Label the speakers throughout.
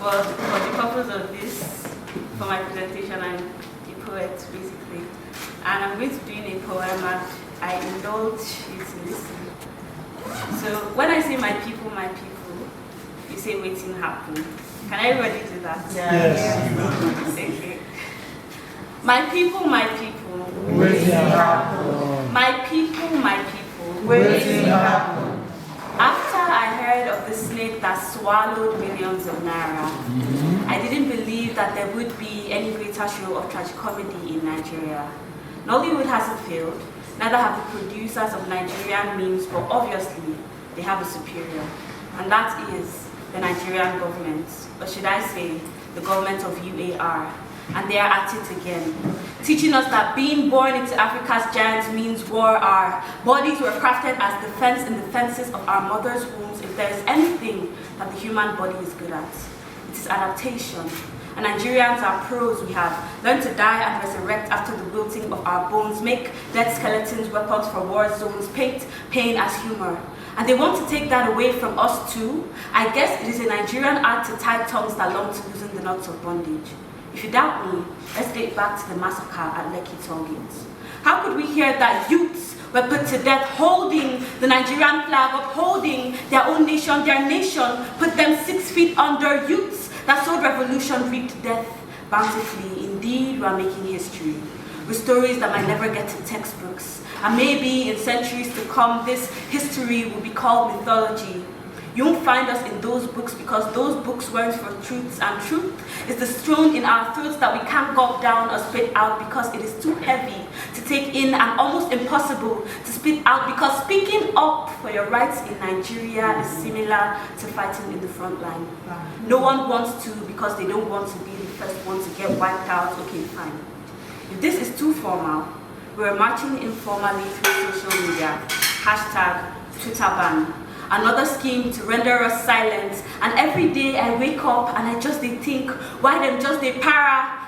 Speaker 1: for the purpose of this, for my presentation, I'm a poet, basically. And I'm going to be in a poem, and I indulge you to listen. So when I say my people, you say waiting happen. Can everybody do that?
Speaker 2: Yes.
Speaker 1: Okay. My people,
Speaker 2: waiting happen.
Speaker 1: My people,
Speaker 2: Waiting happen.
Speaker 1: After I heard of the snake that swallowed millions of naira, I didn't believe that there would be any greater show of tragicomedy in Nigeria. Nollywood hasn't failed, neither have the producers of Nigerian memes, but obviously they have a superior, and that is the Nigerian government, or should I say, the government of UAR. And they are at it again, teaching us that being born into Africa's giants means war. Our bodies were crafted as defense in the fences of our mother's wombs. If there is anything that the human body is good at, it is adaptation. And Nigerians are pros. We have learned to die and resurrect after the wilting of our bones, make dead skeletons weapons for war zones, paint pain as humor. And they want to take that away from us too. I guess it is a Nigerian art to tie tongues that long to loosen the knots of bondage. If you doubt me, let's date back to the massacre at Lekki Tollgate. How could we hear that youths were put to death holding the Nigerian flag, upholding their own nation, their nation, put them 6 feet under? Youths that sowed revolution reaped death bountifully. Indeed, we are making history with stories that might never get to textbooks. And maybe in centuries to come, this history will be called mythology. You won't find us in those books because those books weren't for truths, and truth is the stone in our throats that we can't gulp down or spit out because it is too heavy to take in and almost impossible to spit out, because speaking up for your rights in Nigeria is similar to fighting in the front line. No one wants to because they don't want to be the first one to get wiped out. Okay, fine. If this is too formal, we're marching informally through social media. Hashtag Twitter ban. Another scheme to render us silent. And every day I wake up and I just think, why them just they para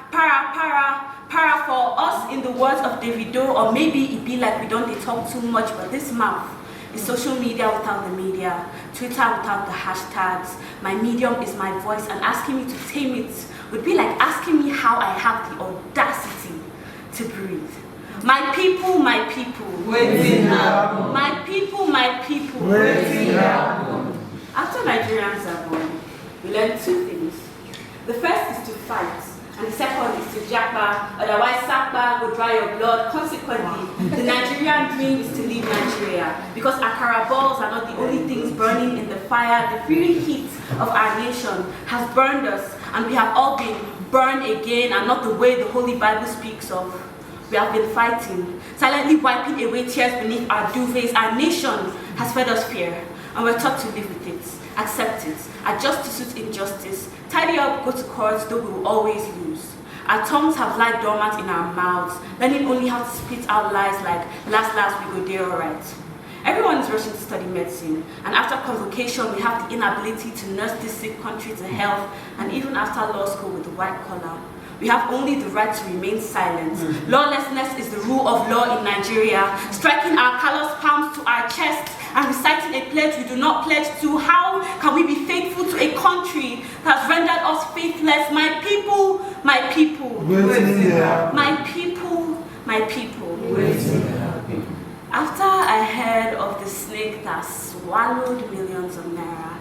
Speaker 1: for us, in the words of Davido, or maybe it be like we don't they talk too much, but this mouth is social media without the media, Twitter without the hashtags. My medium is my voice, and asking me to tame it would be like asking me how I have the audacity to breathe. My people,
Speaker 2: Waiting happen.
Speaker 1: my people,
Speaker 2: Waiting happen.
Speaker 1: After Nigerians are born, we learn two things. The first is to fight, and the second is to japa, otherwise sapa will dry your blood. Consequently, the Nigerian dream is to leave Nigeria, because akara balls are not the only things burning in the fire. The fiery heat of our nation has burned us, and we have all been burned again, and not the way the Holy Bible speaks of. We have been fighting, silently wiping away tears beneath our duvets. Our nation has fed us fear, and we're taught to live with it, accept it, adjust to suit injustice, tidy up, go to court, though we will always lose. Our tongues have lied dormant in our mouths, learning only how to spit out lies like, last, we go there alright. Everyone is rushing to study medicine, and after convocation, we have the inability to nurse this sick country to health, and even after law school with the white collar, we have only the right to remain silent. Lawlessness is the rule of law in Nigeria, striking our callous palms to our chests and reciting a pledge we do not pledge to. How can we be faithful to a country that has rendered us faithless? My people,
Speaker 2: Waiting happen.
Speaker 1: my people.
Speaker 2: Waiting happen.
Speaker 1: After I heard of the snake that swallowed millions of naira,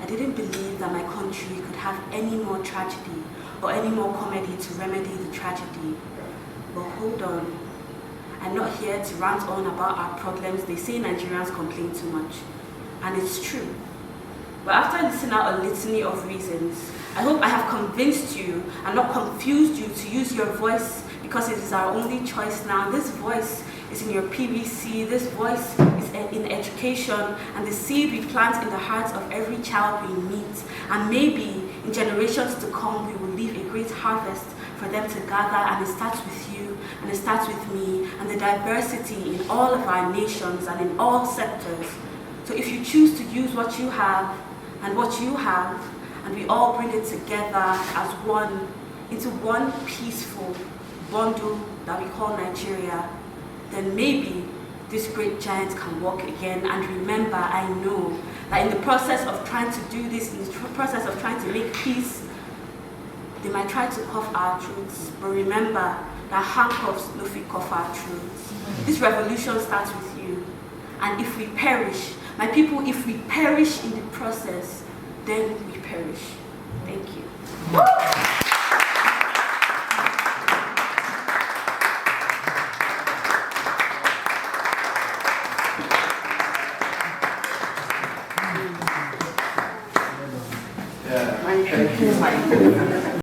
Speaker 1: I didn't believe that my country could have any more tragedy or any more comedy to remedy the tragedy. But hold on, I'm not here to rant on about our problems. They say Nigerians complain too much, and it's true. But after listening out a litany of reasons, I hope I have convinced you and not confused you to use your voice, because it is our only choice now. This voice is in your PVC, this voice is in education, and the seed we plant in the hearts of every child we meet. And maybe in generations to come, we will leave a great harvest for them to gather, and it starts with you, and it starts with me, and the diversity in all of our nations and in all sectors. So if you choose to use what you have, and we all bring it together as one, into one peaceful bundle that we call Nigeria, then maybe this great giant can walk again. And remember, I know that in the process of trying to do this, in the process of trying to make peace, they might try to cuff our truths. But remember that handcuffs no fit cuff our truths. This revolution starts with you. And if we perish, my people, if we perish in the process, then we perish. Thank you.
Speaker 2: Yeah.